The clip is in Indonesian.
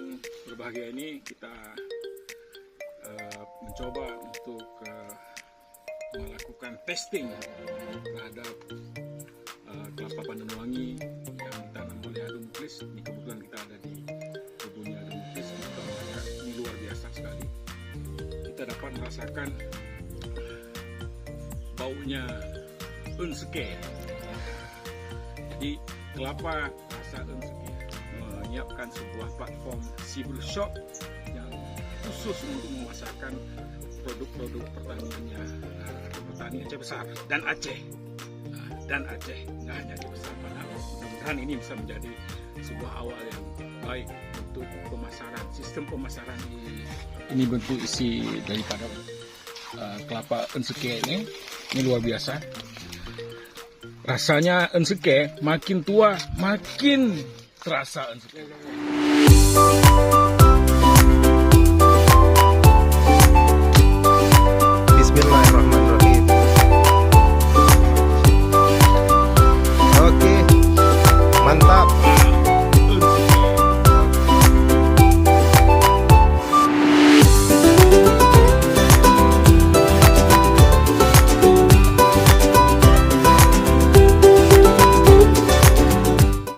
yang berbahagia ini kita mencoba untuk melakukan testing terhadap kelapa pandan wangi yang ditanam oleh Ado Muklis. Ini kebetulan kita ada di kebunnya Ado Muklis. Ini luar biasa sekali. Kita dapat merasakan baunya unseke. Jadi kelapa rasa unseke menyiapkan sebuah platform Sibrus Shop yang khusus untuk memasarkan produk-produk pertaniannya petani Aceh besar dan Aceh nggak hanya Aceh besar. Mudah-mudahan ini bisa menjadi sebuah awal yang baik untuk pemasaran, sistem pemasaran ini bentuk isi daripada kelapa unseke ini luar biasa. Rasanya unseke makin tua makin terasa unseke.